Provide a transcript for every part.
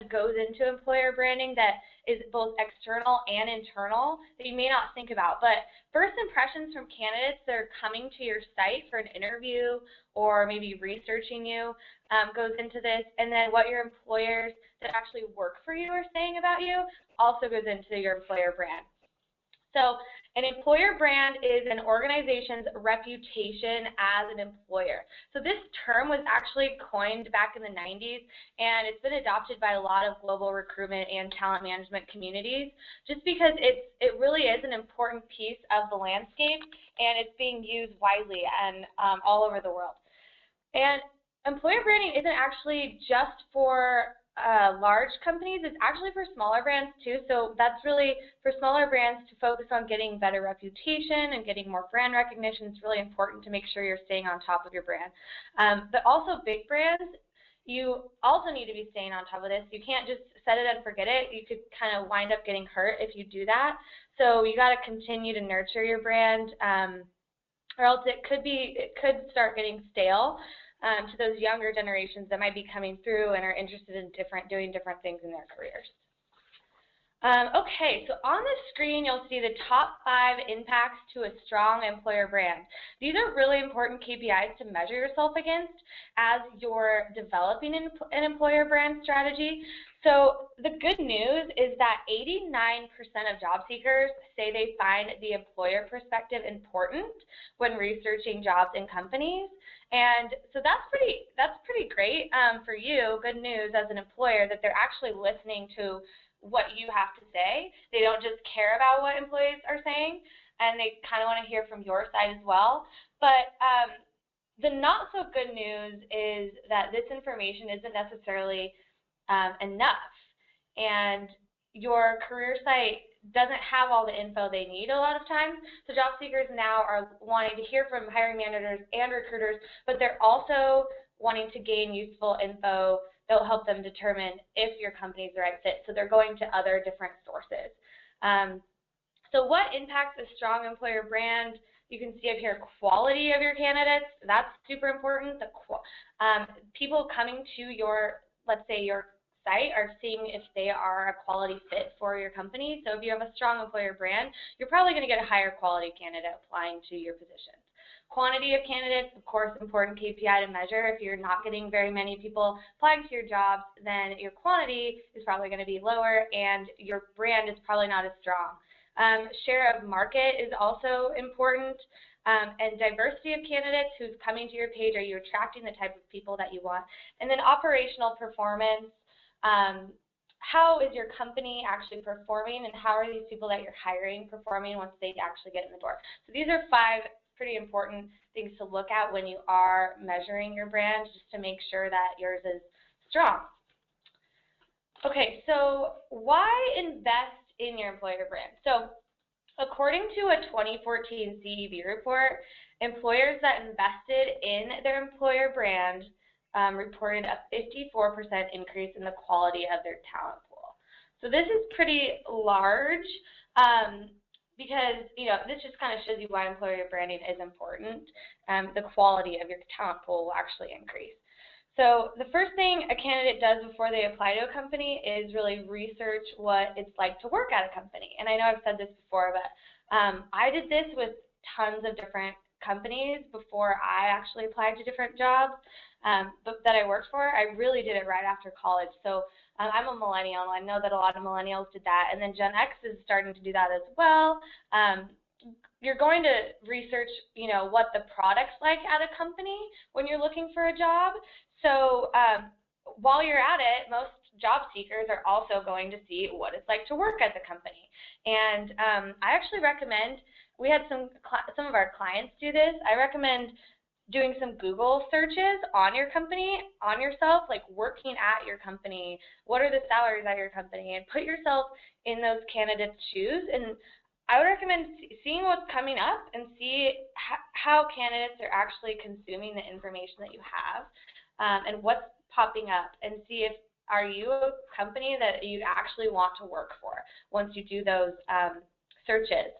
goes into employer branding that is both external and internal that you may not think about. But first impressions from candidates that are coming to your site for an interview or maybe researching you goes into this. And then what your employers that actually work for you are saying about you also goes into your employer brand. So an employer brand is an organization's reputation as an employer. So this term was actually coined back in the 90s, and it's been adopted by a lot of global recruitment and talent management communities just because it really is an important piece of the landscape, and it's being used widely and all over the world. And employer branding isn't actually just for large companies, it's actually for smaller brands too. So that's really for smaller brands to focus on getting better reputation and getting more brand recognition. It's really important to make sure you're staying on top of your brand. But also big brands, you also need to be staying on top of this. You can't just set it and forget it. You could kind of wind up getting hurt if you do that. So you got to continue to nurture your brand, or else it could start getting stale. To those younger generations that might be coming through and are interested in doing different things in their careers. Okay, so on the screen you'll see the top 5 impacts to a strong employer brand. These are really important KPIs to measure yourself against as you're developing an employer brand strategy. So the good news is that 89% of job seekers say they find the employer perspective important when researching jobs in companies. And so that's pretty great for you, good news as an employer, that they're actually listening to what you have to say. They don't just care about what employees are saying, and they kind of want to hear from your side as well. But the not so good news is that this information isn't necessarily enough, and your career site doesn't have all the info they need a lot of times. So job seekers now are wanting to hear from hiring managers and recruiters, but they're also wanting to gain useful info that will help them determine if your company is the right fit. So they're going to other different sources. So what impacts a strong employer brand? You can see up here quality of your candidates. That's super important. People coming to your, let's say, your site are seeing if they are a quality fit for your company. So if you have a strong employer brand, you're probably going to get a higher quality candidate applying to your positions. Quantity of candidates, of course, important KPI to measure. If you're not getting very many people applying to your jobs, then your quantity is probably going to be lower and your brand is probably not as strong. Share of market is also important. And diversity of candidates who's coming to your page. Are you attracting the type of people that you want? And then operational performance. How is your company actually performing, and how are these people that you're hiring performing once they actually get in the door? So these are 5 pretty important things to look at when you are measuring your brand, just to make sure that yours is strong. Okay, so why invest in your employer brand? So according to a 2014 CEB report, employers that invested in their employer brand reported a 54% increase in the quality of their talent pool. So this is pretty large because, this just kind of shows you why employer branding is important. The quality of your talent pool will actually increase. So the first thing a candidate does before they apply to a company is really research what it's like to work at a company. And I know I've said this before, but I did this with tons of different companies before I actually applied to different jobs that I worked for. I really did it right after college. So I'm a millennial. I know that a lot of millennials did that. And then Gen X is starting to do that as well. You're going to research, what the product's like at a company when you're looking for a job. So while you're at it, most job seekers are also going to see what it's like to work at the company. And I actually recommend, we had some of our clients do this. I recommend doing some Google searches on your company, on yourself, like working at your company. What are the salaries at your company? And put yourself in those candidates' shoes. And I would recommend seeing what's coming up and see how candidates are actually consuming the information that you have and what's popping up, and see if are you a company that you'd actually want to work for once you do those searches.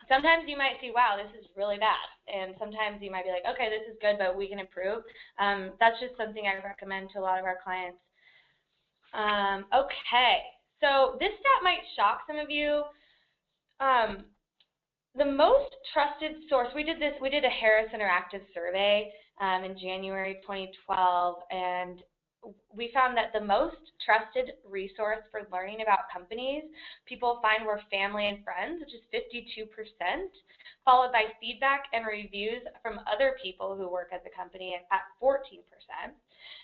Sometimes you might see, wow, this is really bad. And sometimes you might be like, okay, this is good, but we can improve. That's just something I recommend to a lot of our clients. Okay, so this stat might shock some of you. The most trusted source, we did a Harris Interactive survey in January 2012, and we found that the most trusted resource for learning about companies people find were family and friends, which is 52%, followed by feedback and reviews from other people who work at the company at 14%.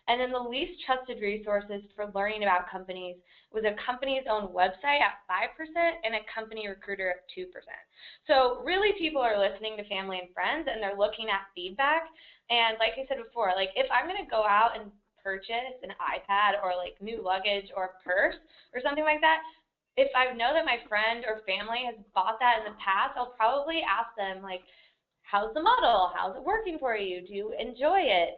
And then the least trusted resources for learning about companies was a company's own website at 5% and a company recruiter at 2%. So really people are listening to family and friends, and they're looking at feedback. And like I said before, like if I'm going to go out and purchase an iPad or like new luggage or a purse or something like that, if I know that my friend or family has bought that in the past, I'll probably ask them like, how's the model? How's it working for you? Do you enjoy it?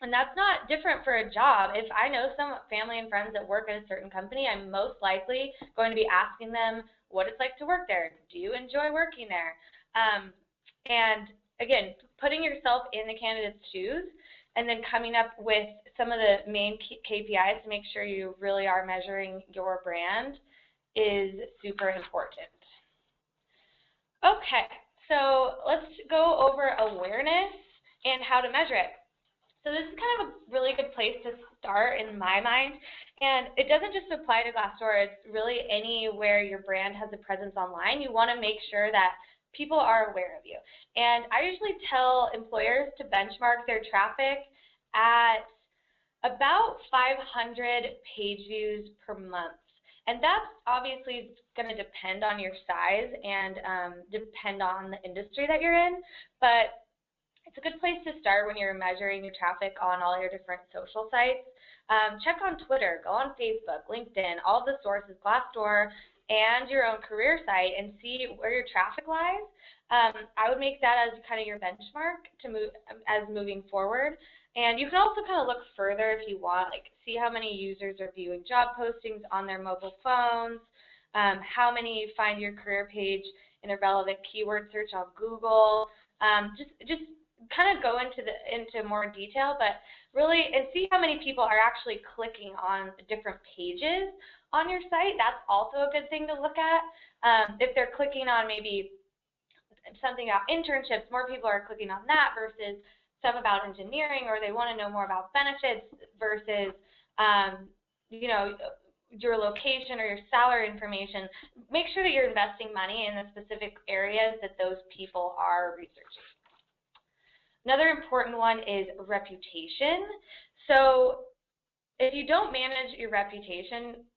And that's not different for a job. If I know some family and friends that work at a certain company, I'm most likely going to be asking them what it's like to work there. Do you enjoy working there? And again, putting yourself in the candidate's shoes and then coming up with some of the main KPIs to make sure you really are measuring your brand is super important. Okay, so let's go over awareness and how to measure it. So this is kind of a really good place to start in my mind, and it doesn't just apply to Glassdoor, it's really anywhere your brand has a presence online. You want to make sure that people are aware of you. And I usually tell employers to benchmark their traffic at about 500 page views per month. And that's obviously going to depend on your size and depend on the industry that you're in, but it's a good place to start when you're measuring your traffic on all your different social sites. Check on Twitter, go on Facebook, LinkedIn, all the sources, Glassdoor, and your own career site, and see where your traffic lies. I would make that as kind of your benchmark to move as moving forward. And you can also kind of look further if you want, like see how many users are viewing job postings on their mobile phones, how many find your career page in a relevant keyword search on Google. Just kind of go into more detail, but really, and see how many people are actually clicking on different pages on your site. That's also a good thing to look at. If they're clicking on maybe something about internships, more people are clicking on that versus stuff about engineering, or they want to know more about benefits versus, you know, your location or your salary information. Make sure that you're investing money in the specific areas that those people are researching. Another important one is reputation. So if you don't manage your reputation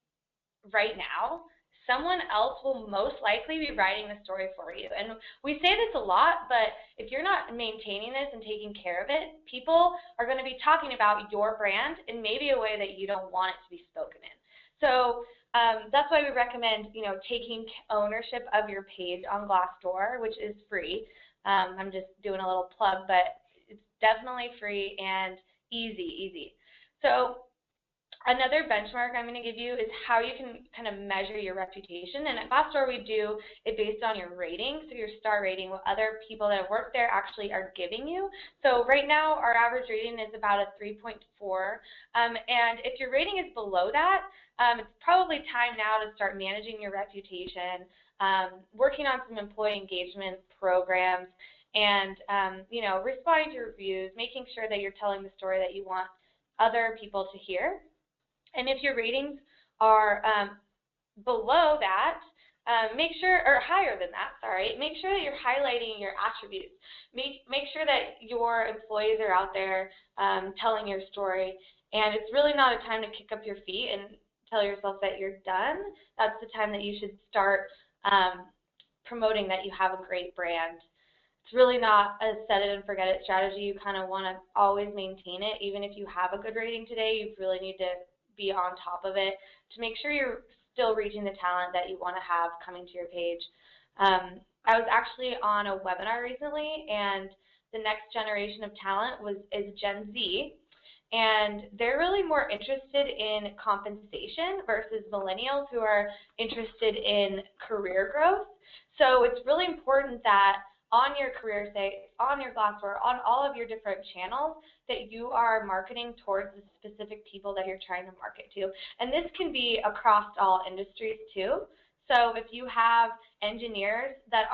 right now, someone else will most likely be writing the story for you. And we say this a lot, but if you're not maintaining this and taking care of it, people are going to be talking about your brand in maybe a way that you don't want it to be spoken in. So that's why we recommend, you know, taking ownership of your page on Glassdoor, which is free. I'm just doing a little plug, but it's definitely free and easy. So another benchmark I'm going to give you is how you can kind of measure your reputation. And at Glassdoor, we do it based on your rating, so your star rating, what other people that have worked there actually are giving you. So right now, our average rating is about a 3.4. And if your rating is below that, it's probably time now to start managing your reputation, working on some employee engagement programs, and you know, responding to reviews, making sure that you're telling the story that you want other people to hear. And if your ratings are below that, make sure, or higher than that, sorry, make sure that you're highlighting your attributes. Make sure that your employees are out there telling your story. And it's really not a time to kick up your feet and tell yourself that you're done. That's the time that you should start promoting that you have a great brand. It's really not a set it and forget it strategy. You kind of want to always maintain it. Even if you have a good rating today, you really need to be on top of it to make sure you're still reaching the talent that you want to have coming to your page. I was actually on a webinar recently, and the next generation of talent is Gen Z, and they're really more interested in compensation versus millennials who are interested in career growth. So it's really important that on your career site, on your Glassdoor, on all of your different channels, that you are marketing towards the specific people that you're trying to market to. And this can be across all industries too. So if you have engineers that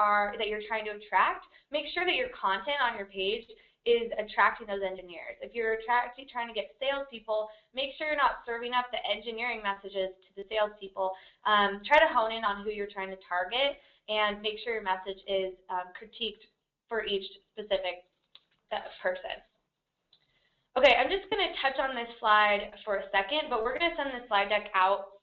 you're trying to attract, make sure that your content on your page is attracting those engineers. If you're trying to get salespeople, make sure you're not serving up the engineering messages to the salespeople. Try to hone in on who you're trying to target and make sure your message is critiqued for each specific person. Okay, I'm just going to touch on this slide for a second, but we're going to send the slide deck out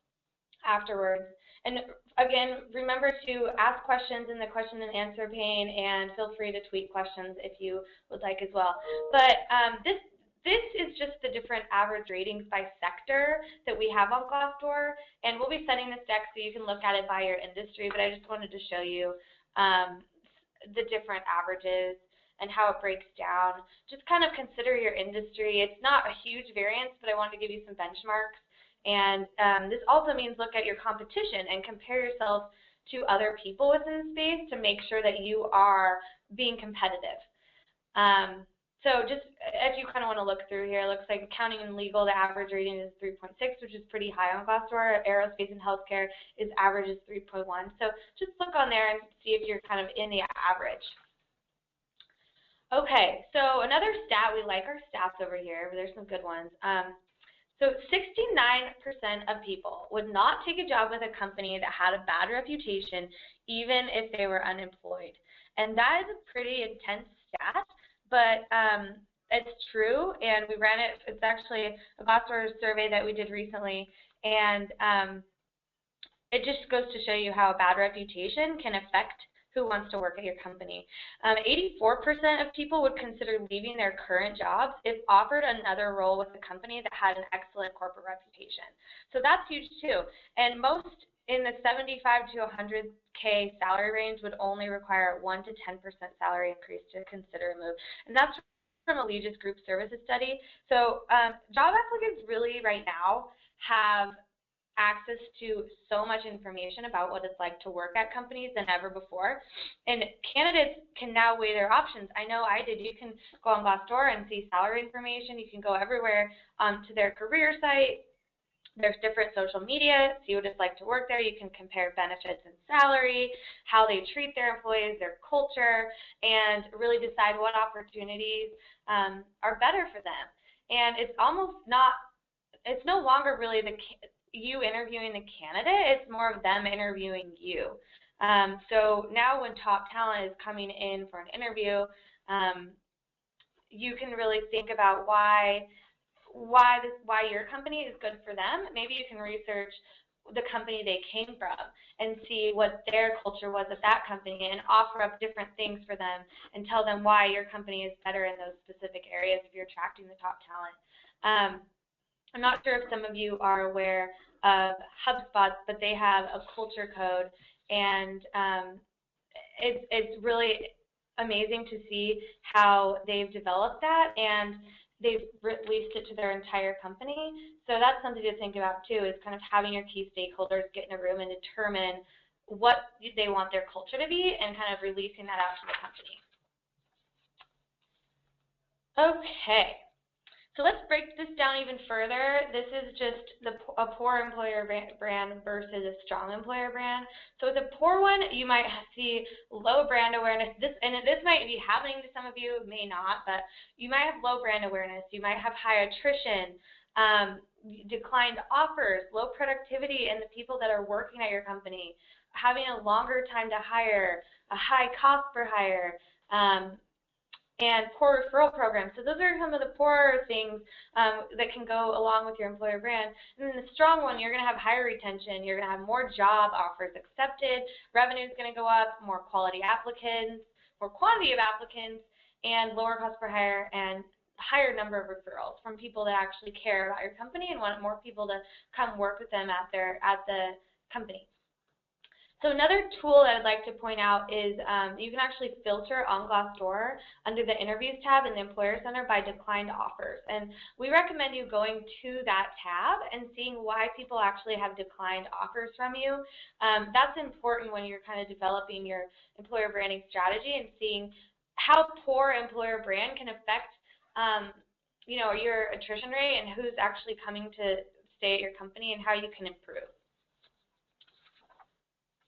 afterwards. And again, remember to ask questions in the question and answer pane, and feel free to tweet questions if you would like as well. But this is just the different average ratings by sector that we have on Glassdoor, and we'll be sending this deck so you can look at it by your industry, but I just wanted to show you the different averages and how it breaks down. Just kind of consider your industry. It's not a huge variance, but I wanted to give you some benchmarks. And this also means look at your competition and compare yourself to other people within the space to make sure that you are being competitive. So just if you kind of want to look through here, it looks like accounting and legal, the average rating is 3.6, which is pretty high on Glassdoor. Aerospace and healthcare average is 3.1. So just look on there and see if you're kind of in the average. Okay, so another stat, we like our stats over here, but there's some good ones. So 69% of people would not take a job with a company that had a bad reputation, even if they were unemployed. And that is a pretty intense stat, but it's true, and we ran it. It's actually a Glassdoor survey that we did recently, and it just goes to show you how a bad reputation can affect who wants to work at your company. 84% of people would consider leaving their current jobs if offered another role with a company that had an excellent corporate reputation. So that's huge too. And most in the 75 to 100K salary range would only require 1 to 10% salary increase to consider a move. And that's from a Legis Group Services study. So job applicants really right now have access to so much information about what it's like to work at companies than ever before. And candidates can now weigh their options. I know I did. You can go on Glassdoor and see salary information. You can go everywhere to their career site. There's different social media, see what it's like to work there. You can compare benefits and salary, how they treat their employees, their culture, and really decide what opportunities are better for them. And it's almost not, it's no longer really you interviewing the candidate, it's more of them interviewing you. So now when top talent is coming in for an interview, you can really think about why your company is good for them. Maybe you can research the company they came from and see what their culture was at that company and offer up different things for them and tell them why your company is better in those specific areas if you're attracting the top talent. I'm not sure if some of you are aware of HubSpot, but they have a culture code, and it's really amazing to see how they've developed that, and they've released it to their entire company. So that's something to think about too, is kind of having your key stakeholders get in a room and determine what they want their culture to be and kind of releasing that out to the company. Okay. So let's break this down even further. This is just a poor employer brand versus a strong employer brand. So with a poor one, you might see low brand awareness. This might be happening to some of you, it may not, but you might have low brand awareness. You might have high attrition, declined offers, low productivity in the people that are working at your company, having a longer time to hire, a high cost per hire, and poor referral programs. So those are some of the poorer things that can go along with your employer brand. And then the strong one, you're going to have higher retention. You're going to have more job offers accepted. Revenue is going to go up, more quality applicants, more quantity of applicants, and lower cost per hire and higher number of referrals from people that actually care about your company and want more people to come work with them at the company. So another tool that I'd like to point out is you can actually filter on Glassdoor under the Interviews tab in the Employer Center by declined offers. And we recommend you going to that tab and seeing why people actually have declined offers from you. That's important when you're kind of developing your employer branding strategy and seeing how poor employer brand can affect, you know, your attrition rate and who's actually coming to stay at your company and how you can improve.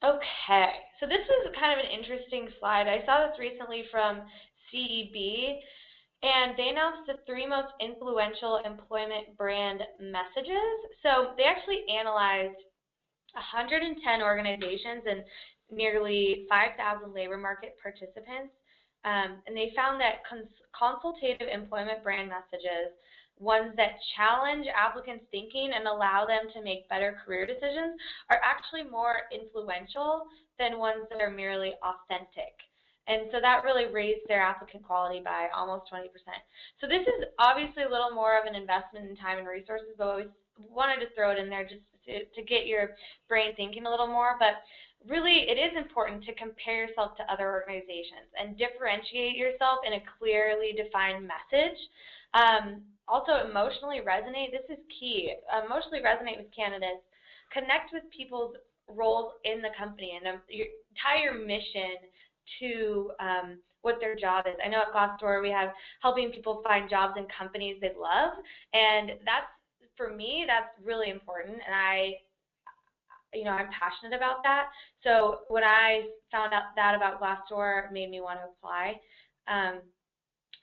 Okay, so this is kind of an interesting slide. I saw this recently from CEB, and they announced the 3 most influential employment brand messages. So they actually analyzed 110 organizations and nearly 5,000 labor market participants, and they found that consultative employment brand messages, ones that challenge applicants' thinking and allow them to make better career decisions, are actually more influential than ones that are merely authentic. And so that really raised their applicant quality by almost 20%. So this is obviously a little more of an investment in time and resources, but we wanted to throw it in there just to get your brain thinking a little more. But really, it is important to compare yourself to other organizations and differentiate yourself in a clearly defined message. Also, emotionally resonate. This is key. Emotionally resonate with candidates. Connect with people's roles in the company and tie your mission to what their job is. I know at Glassdoor we have helping people find jobs in companies they love, and that's, for me, that's really important, and I'm passionate about that. So when I found out that about Glassdoor, it made me want to apply.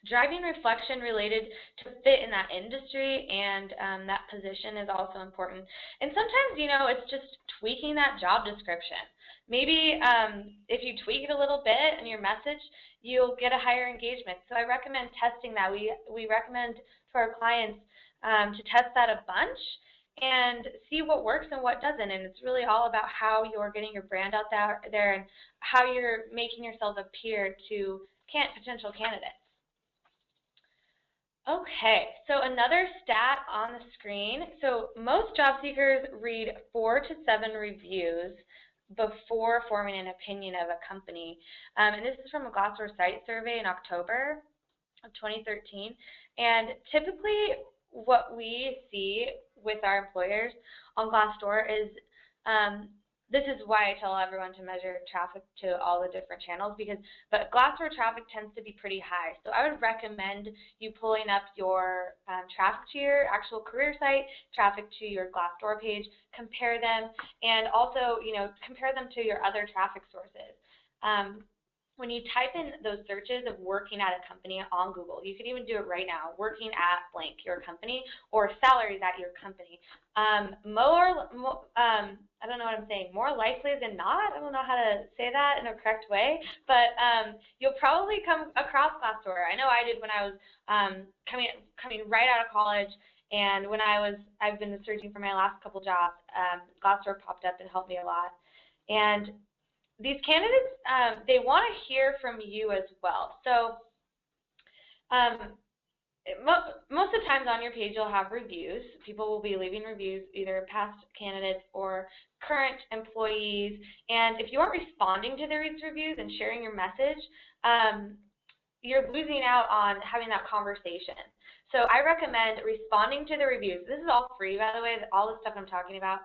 Driving reflection related to fit in that industry and that position is also important. And sometimes, it's just tweaking that job description. Maybe if you tweak it a little bit in your message, you'll get a higher engagement. So I recommend testing that. We recommend to our clients to test that a bunch and see what works and what doesn't. And it's really all about how you're getting your brand out there and how you're making yourself appear to potential candidates. Okay, so another stat on the screen. So most job seekers read 4 to 7 reviews before forming an opinion of a company. And this is from a Glassdoor site survey in October of 2013. And typically what we see with our employers on Glassdoor is this is why I tell everyone to measure traffic to all the different channels, but Glassdoor traffic tends to be pretty high. So I would recommend you pulling up your traffic to your actual career site, traffic to your Glassdoor page, compare them, and also, compare them to your other traffic sources. When you type in those searches of working at a company on Google, you can even do it right now, working at blank, your company, or salaries at your company. I don't know what I'm saying, more likely than not, I don't know how to say that in a correct way, but you'll probably come across Glassdoor. I know I did when I was coming right out of college, and when I've been searching for my last couple jobs, Glassdoor popped up and helped me a lot. And these candidates, they want to hear from you as well. So most of the times on your page you'll have reviews. People will be leaving reviews, either past candidates or current employees. And if you aren't responding to these reviews and sharing your message, you're losing out on having that conversation. So I recommend responding to the reviews. This is all free, by the way, all the stuff I'm talking about.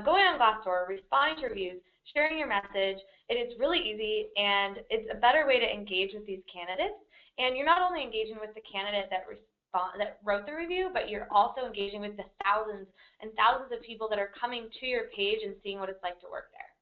Going on Glassdoor, responding to reviews, sharing your message. It is really easy, and it's a better way to engage with these candidates. And you're not only engaging with the candidate that wrote the review, but you're also engaging with the thousands and thousands of people that are coming to your page and seeing what it's like to work there.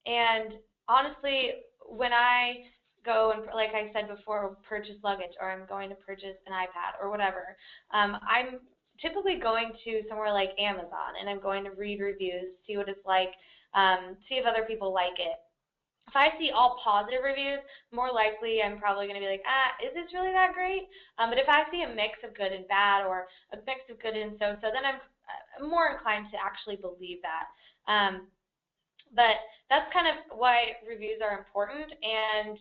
And honestly, when I go and, like I said before, purchase luggage, or I'm going to purchase an iPad or whatever, I'm typically going to somewhere like Amazon, and I'm going to read reviews, see what it's like, see if other people like it. If I see all positive reviews, more likely I'm probably going to be like, is this really that great? But if I see a mix of good and bad, or a mix of good and so-so, then I'm more inclined to actually believe that. But that's kind of why reviews are important, and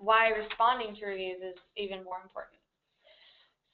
why responding to reviews is even more important.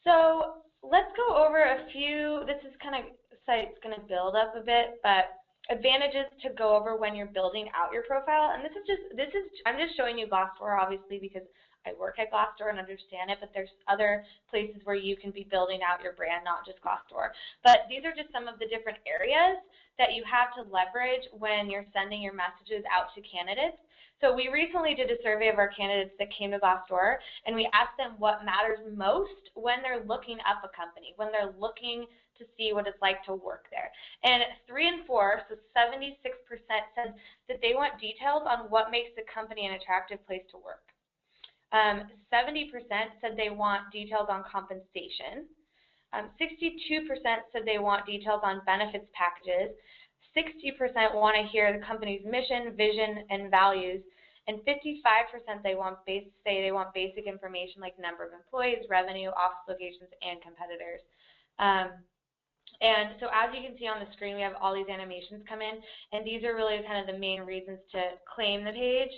So let's go over a few. This is kind of site's going to build up a bit, but advantages to go over when you're building out your profile. And I'm just showing you Glassdoor, obviously, because I work at Glassdoor and understand it, but there's other places where you can be building out your brand, not just Glassdoor. But these are just some of the different areas that you have to leverage when you're sending your messages out to candidates. So we recently did a survey of our candidates that came to Glassdoor, and we asked them what matters most when they're looking up a company, when they're looking to see what it's like to work there. And 3 and 4, so 76% said that they want details on what makes the company an attractive place to work. 70% said they want details on compensation. 62% said they want details on benefits packages. 60% want to hear the company's mission, vision, and values. And 55% say they want basic information like number of employees, revenue, office locations, and competitors. And so as you can see on the screen, we have all these animations come in, and these are really kind of the main reasons to claim the page.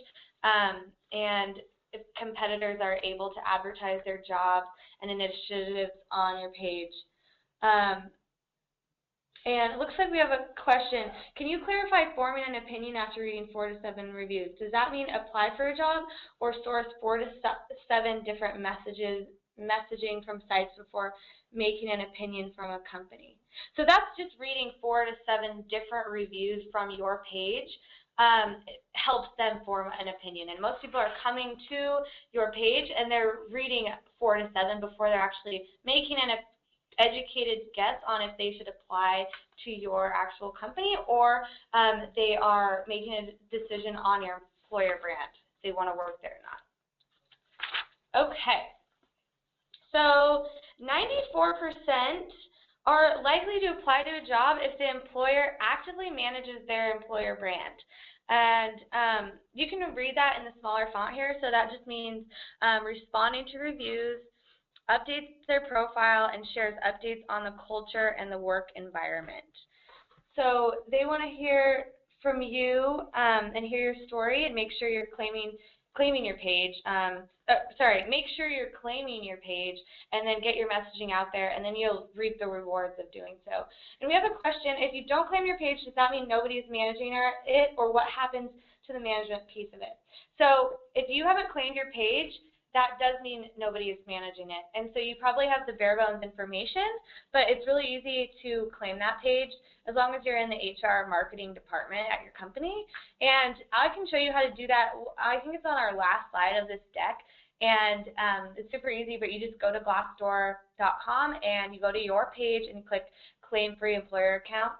And if competitors are able to advertise their jobs and initiatives on your page. And it looks like we have a question. Can you clarify forming an opinion after reading 4 to 7 reviews? Does that mean apply for a job or source 4 to 7 different messaging from sites before making an opinion from a company? So that's just reading 4 to 7 different reviews from your page. It helps them form an opinion. And most people are coming to your page and they're reading 4 to 7 before they're actually making an educated guess on if they should apply to your actual company, or they are making a decision on your employer brand, if they want to work there or not. Okay, so 94% are likely to apply to a job if the employer actively manages their employer brand. And you can read that in the smaller font here, so that just means responding to reviews, updates their profile, and shares updates on the culture and the work environment. So they want to hear from you and hear your story, and make sure you're claiming your page. Make sure you're claiming your page, and then get your messaging out there, and then you'll reap the rewards of doing so. And we have a question: if you don't claim your page, does that mean nobody's managing it, or what happens to the management piece of it? So if you haven't claimed your page, that does mean nobody is managing it. And so you probably have the bare bones information, but it's really easy to claim that page as long as you're in the HR marketing department at your company. And I can show you how to do that. I think it's on our last slide of this deck. And it's super easy, but you just go to glassdoor.com and you go to your page and click Claim Free Employer Account.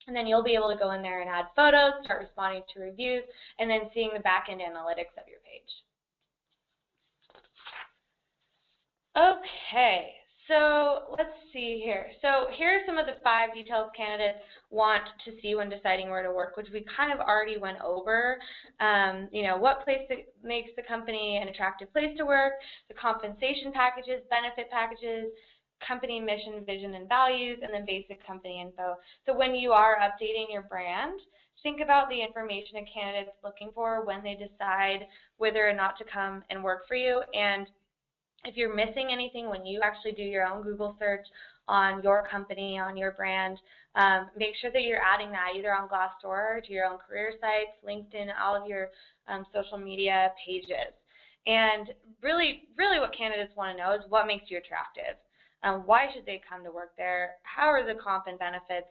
And then you'll be able to go in there and add photos, start responding to reviews, and then seeing the back-end analytics of your page. Okay, so let's see here. So here are some of the 5 details candidates want to see when deciding where to work, which we kind of already went over. You know, what place makes the company an attractive place to work, the compensation packages, benefit packages, company mission, vision, and values, and then basic company info. So when you are updating your brand, think about the information a candidate's looking for when they decide whether or not to come and work for you. And if you're missing anything when you actually do your own Google search on your company, on your brand, make sure that you're adding that either on Glassdoor or to your own career sites, LinkedIn, all of your social media pages. And really what candidates want to know is what makes you attractive. Why should they come to work there? How are the comp and benefits?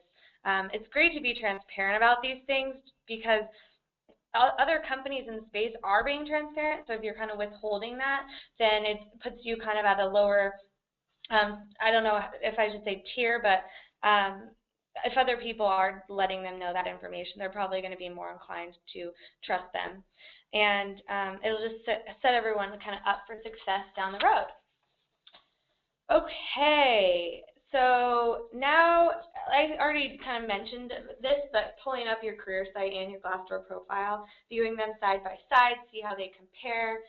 It's great to be transparent about these things because other companies in the space are being transparent, so if you're kind of withholding that, then it puts you kind of at a lower, I don't know if I should say tier, but if other people are letting them know that information, they're probably going to be more inclined to trust them. And it'll just set everyone kind of up for success down the road. Okay, so now I already kind of mentioned this, but pulling up your career site and your Glassdoor profile, viewing them side by side, see how they compare.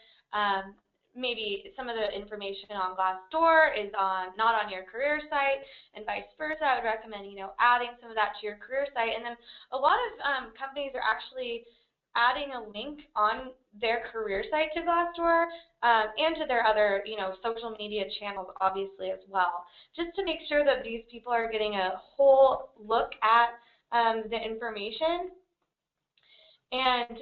Maybe some of the information on Glassdoor is not on your career site, and vice versa. I would recommend, you know, adding some of that to your career site. And then a lot of companies are actually adding a link on their career site to Glassdoor and to their other, you know, social media channels, obviously, as well, just to make sure that these people are getting a whole look at the information. And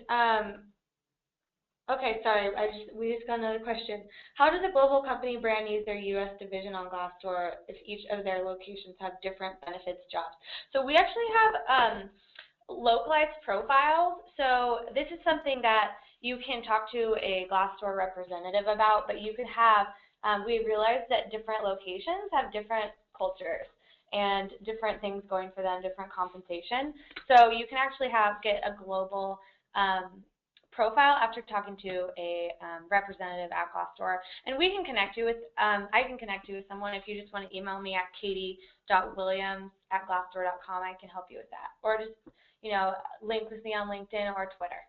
okay, sorry, we just got another question. How does a global company brand use their U.S. division on Glassdoor if each of their locations have different benefits jobs? So we actually have localized profiles. So this is something that you can talk to a Glassdoor representative about, but you could have, we realized that different locations have different cultures and different things going for them, different compensation. So you can actually get a global profile after talking to a representative at Glassdoor. And we can connect you with, I can connect you with someone. If you just want to email me at katie.williams@glassdoor.com, I can help you with that. Or just, you know, link with me on LinkedIn or Twitter.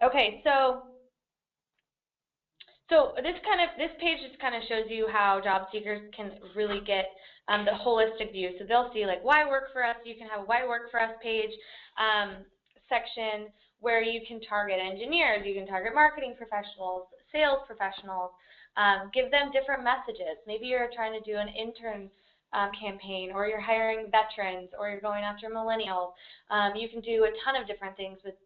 Okay, so this page just kind of shows you how job seekers can really get the holistic view. So they'll see like why work for us. You can have a why work for us page section where you can target engineers, you can target marketing professionals, sales professionals, give them different messages. Maybe you're trying to do an intern campaign, or you're hiring veterans, or you're going after millennials. You can do a ton of different things with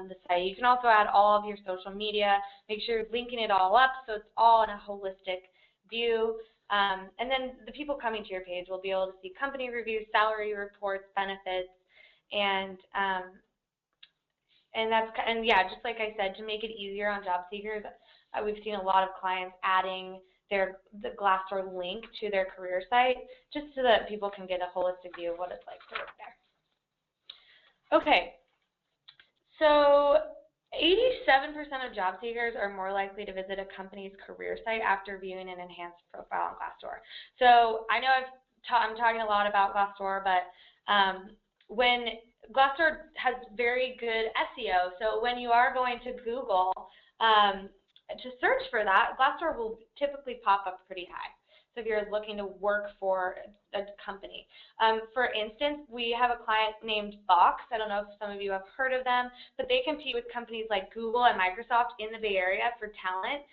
the site. You can also add all of your social media, make sure you're linking it all up so it's all in a holistic view. And then the people coming to your page will be able to see company reviews, salary reports, benefits, and yeah, just like I said, to make it easier on job seekers, we've seen a lot of clients adding the Glassdoor link to their career site just so that people can get a holistic view of what it's like to work there. Okay, so 87% of job seekers are more likely to visit a company's career site after viewing an enhanced profile on Glassdoor. So I know I'm talking a lot about Glassdoor, but when Glassdoor has very good SEO, so when you are going to Google to search for that, Glassdoor will typically pop up pretty high. So if you're looking to work for a company. For instance, we have a client named Box. I don't know if some of you have heard of them, but they compete with companies like Google and Microsoft in the Bay Area for talent,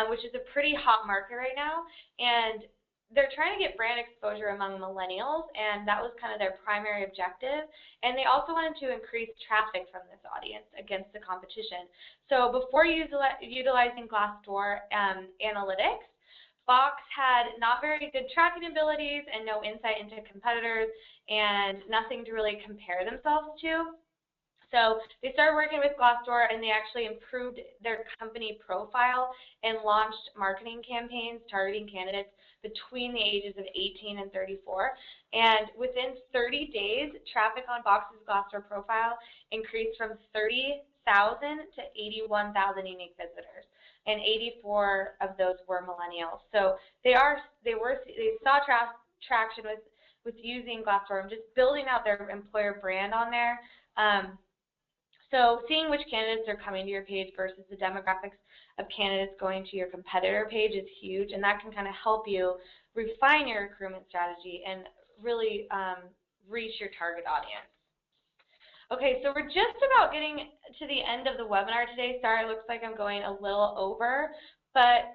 which is a pretty hot market right now. And they're trying to get brand exposure among millennials, and that was kind of their primary objective. And they also wanted to increase traffic from this audience against the competition. So before utilizing Glassdoor analytics, Box had not very good tracking abilities and no insight into competitors and nothing to really compare themselves to. So they started working with Glassdoor, and they actually improved their company profile and launched marketing campaigns targeting candidates between the ages of 18 and 34. And within 30 days, traffic on Box's Glassdoor profile increased from 30,000 to 81,000 unique visitors, and 84 of those were millennials. So they saw traction with using Glassdoor and just building out their employer brand on there. So seeing which candidates are coming to your page versus the demographics of candidates going to your competitor page is huge, and that can kind of help you refine your recruitment strategy and really reach your target audience. Okay, so we're just about getting to the end of the webinar today. Sorry, it looks like I'm going a little over, but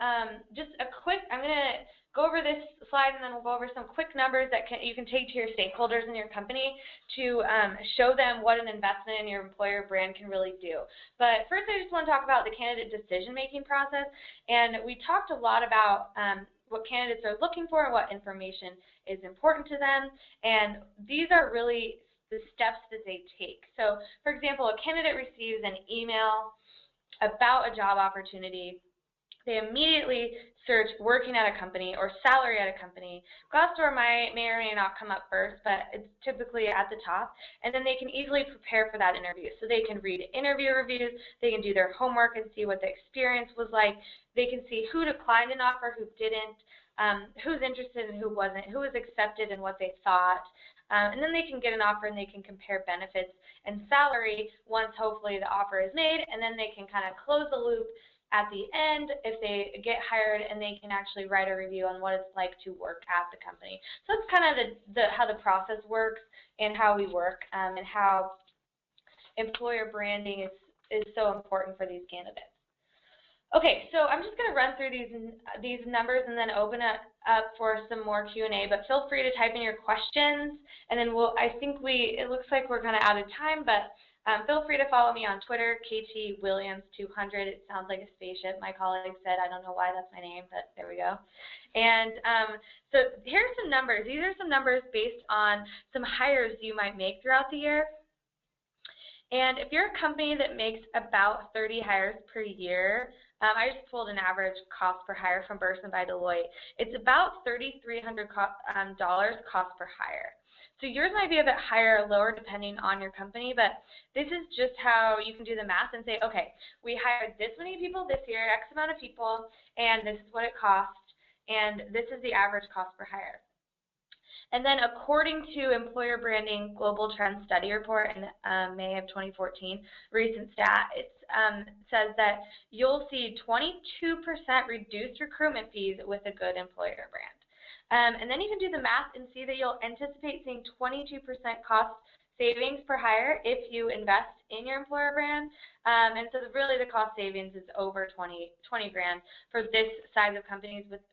just a quick, I'm going to go over this slide and then we'll go over some quick numbers that you can take to your stakeholders in your company to show them what an investment in your employer brand can really do. But first I just want to talk about the candidate decision-making process, and we talked a lot about what candidates are looking for and what information is important to them, and these are really the steps that they take. So, for example, a candidate receives an email about a job opportunity. They immediately search working at a company or salary at a company. Glassdoor may or may not come up first, but it's typically at the top. And then they can easily prepare for that interview. So they can read interview reviews, they can do their homework and see what the experience was like. They can see who declined an offer, who didn't, who's interested and who wasn't, who was accepted and what they thought. And then they can get an offer and they can compare benefits and salary once hopefully the offer is made, and then they can kind of close the loop at the end if they get hired, and they can actually write a review on what it's like to work at the company. So that's kind of how the process works and how we work, and how employer branding is so important for these candidates. Okay, so I'm just going to run through these numbers and then open it up for some more Q&A, but feel free to type in your questions, and then it looks like we're kind of out of time, but feel free to follow me on Twitter, KTWilliams200. It sounds like a spaceship. My colleague said, I don't know why that's my name, but there we go. And so here's some numbers. These are some numbers based on some hires you might make throughout the year. And if you're a company that makes about 30 hires per year, I just pulled an average cost per hire from Burson by Deloitte. It's about $3,300 cost per hire. So yours might be a bit higher or lower depending on your company, but this is just how you can do the math and say, okay, we hired this many people this year, X amount of people, and this is what it cost, and this is the average cost per hire. And then according to Employer Branding Global Trends Study Report in May of 2014, recent stat, it says that you'll see 22% reduced recruitment fees with a good employer brand. And then you can do the math and see that you'll anticipate seeing 22% cost savings per hire if you invest in your employer brand. And so really the cost savings is over 20 grand for this size of company with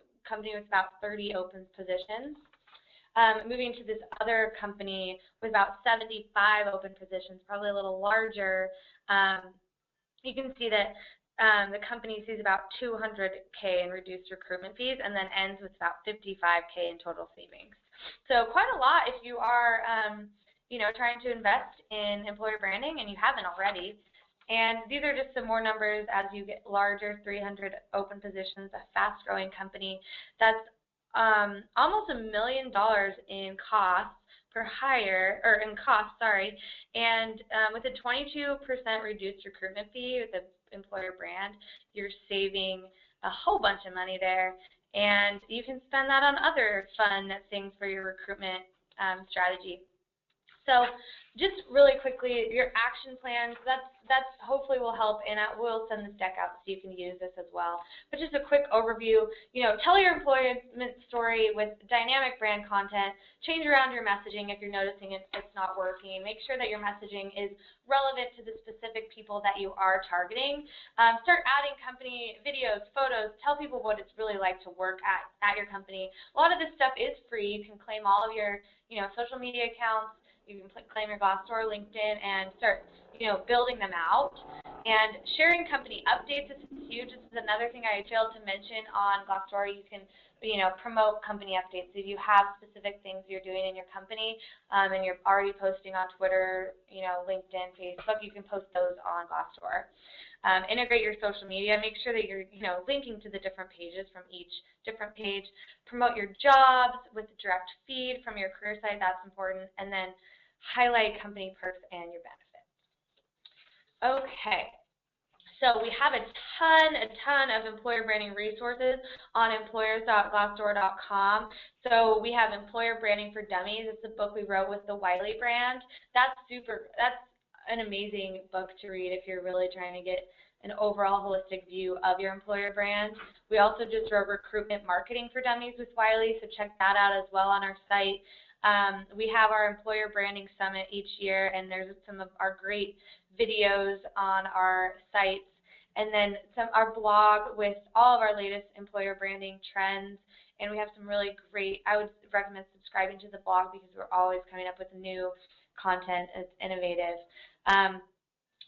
about 30 open positions. Moving to this other company with about 75 open positions, probably a little larger, you can see that the company sees about $200K in reduced recruitment fees and then ends with about $55K in total savings. So quite a lot if you are trying to invest in employer branding and you haven't already. And these are just some more numbers as you get larger, 300 open positions, a fast-growing company. That's almost $1 million in costs per hire, or in cost, sorry, and with a 22% reduced recruitment fee with the employer brand, you're saving a whole bunch of money there, and you can spend that on other fun things for your recruitment strategy. So just really quickly, your action plans, that's hopefully will help, and we'll send this deck out so you can use this as well. But just a quick overview, tell your employment story with dynamic brand content, change around your messaging if you're noticing it's not working, make sure that your messaging is relevant to the specific people that you are targeting. Start adding company videos, photos, tell people what it's really like to work at your company. A lot of this stuff is free. You can claim all of your social media accounts. You can claim your Glassdoor, LinkedIn, and start, building them out. And sharing company updates is huge. This is another thing I failed to mention on Glassdoor. You can, promote company updates. If you have specific things you're doing in your company and you're already posting on Twitter, LinkedIn, Facebook, you can post those on Glassdoor. Integrate your social media. Make sure that you're, linking to the different pages from each different page. Promote your jobs with a direct feed from your career site. That's important. And then highlight company perks and your benefits. Okay. So we have a ton of employer branding resources on employers.glassdoor.com. So we have Employer Branding for Dummies. It's a book we wrote with the Wiley brand. That's an amazing book to read if you're really trying to get an overall holistic view of your employer brand. We also just wrote Recruitment Marketing for Dummies with Wiley, so check that out as well on our site. We have our Employer Branding Summit each year, and there's some of our great videos on our sites. And then our blog with all of our latest employer branding trends. And we have some really great, I would recommend subscribing to the blog because we're always coming up with new content. It's innovative.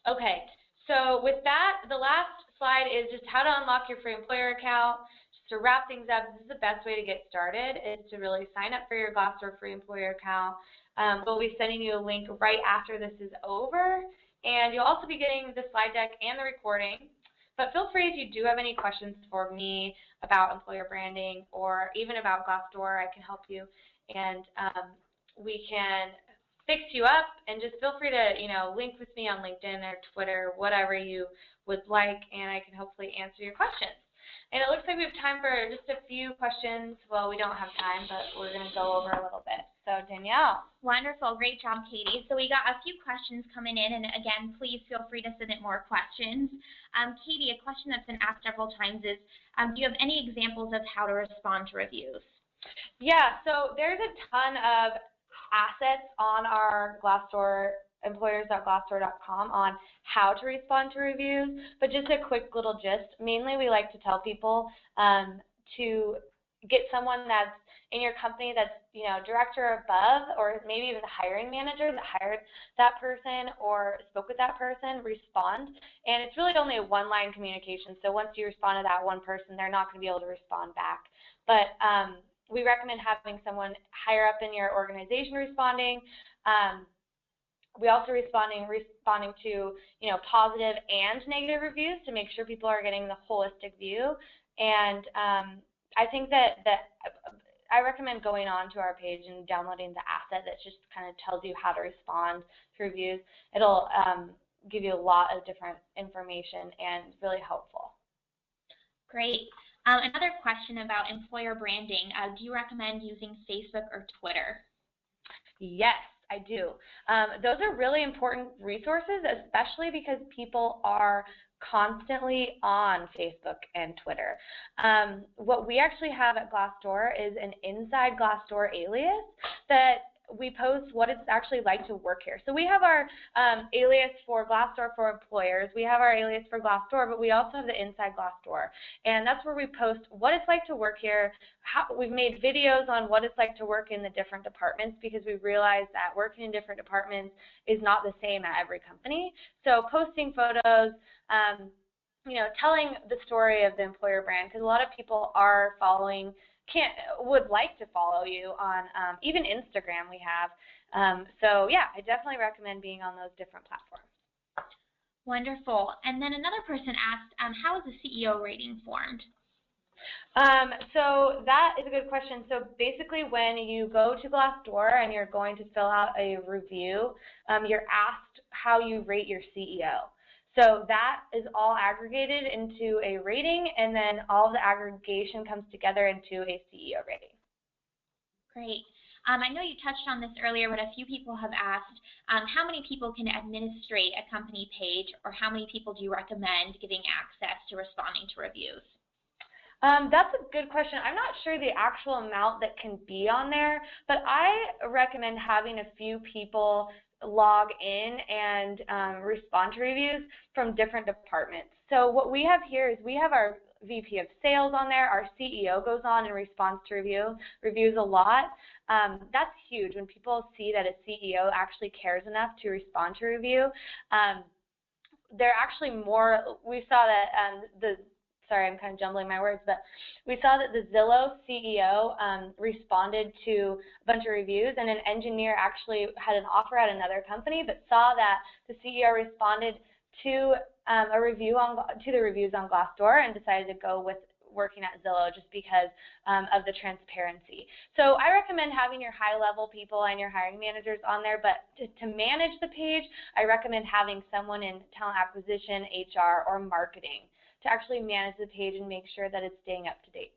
Okay, so with that, the last slide is just how to unlock your free employer account. Just to wrap things up, this is the best way to get started is to really sign up for your Glassdoor free employer account. We'll be sending you a link right after this is over, and you'll also be getting the slide deck and the recording. But feel free if you do have any questions for me about employer branding or even about Glassdoor, I can help you, and we can fix you up, and just feel free to, link with me on LinkedIn or Twitter, whatever you would like, and I can hopefully answer your questions. And it looks like we have time for just a few questions. Well, we don't have time, but we're going to go over a little bit. So, Danielle. Wonderful. Great job, Katie. So we got a few questions coming in, and again, please feel free to submit more questions. Katie, a question that's been asked several times is, do you have any examples of how to respond to reviews? Yeah, so there's a ton of assets on our Glassdoor, employers.glassdoor.com, on how to respond to reviews, but just a quick little gist. Mainly we like to tell people to get someone that's in your company that's, director or above, or maybe even the hiring manager that hired that person or spoke with that person, respond. And it's really only a one-line communication, so once you respond to that one person, they're not going to be able to respond back. But we recommend having someone higher up in your organization responding, we also responding to, you know, positive and negative reviews to make sure people are getting the holistic view. And I think that I recommend going on to our page and downloading the asset that just kind of tells you how to respond to reviews. It'll give you a lot of different information and really helpful. Great. Another question about employer branding. Do you recommend using Facebook or Twitter? Yes, I do. Those are really important resources, especially because people are constantly on Facebook and Twitter. What we actually have at Glassdoor is an inside Glassdoor alias that we post what it's actually like to work here. So we have our alias for Glassdoor for employers. We have our alias for Glassdoor, but we also have the inside Glassdoor. And that's where we post what it's like to work here. We've made videos on what it's like to work in the different departments because we realize that working in different departments is not the same at every company. So posting photos, you know, telling the story of the employer brand, because a lot of people are following, would like to follow you on even Instagram we have. So yeah, I definitely recommend being on those different platforms. Wonderful. And then another person asked, how is the CEO rating formed? So that is a good question. So basically when you go to Glassdoor and you're going to fill out a review, you're asked how you rate your CEO. So that is all aggregated into a rating, and then all the aggregation comes together into a CEO rating. Great. I know you touched on this earlier, but a few people have asked, how many people can administrate a company page, or how many people do you recommend giving access to responding to reviews? That's a good question. I'm not sure the actual amount that can be on there, but I recommend having a few people log in and respond to reviews from different departments. So what we have here is we have our VP of sales on there. Our CEO goes on and responds to reviews a lot. That's huge when people see that a CEO actually cares enough to respond to review. They're actually more, we saw that sorry, I'm kind of jumbling my words, but we saw that the Zillow CEO responded to a bunch of reviews, and an engineer actually had an offer at another company, but saw that the CEO responded to the reviews on Glassdoor and decided to go with working at Zillow just because of the transparency. So I recommend having your high-level people and your hiring managers on there, but to manage the page, I recommend having someone in talent acquisition, HR, or marketing to actually manage the page and make sure that it's staying up to date.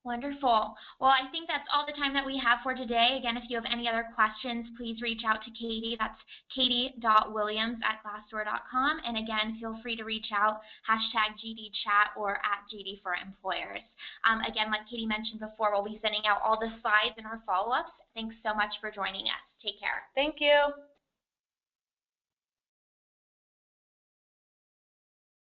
Wonderful. Well, I think that's all the time that we have for today. Again, if you have any other questions, please reach out to Katie. That's katie.williams@glassdoor.com. And again, feel free to reach out, #GDChat or @GD4Employers. Again, like Katie mentioned before, we'll be sending out all the slides in our follow-ups. Thanks so much for joining us. Take care. Thank you.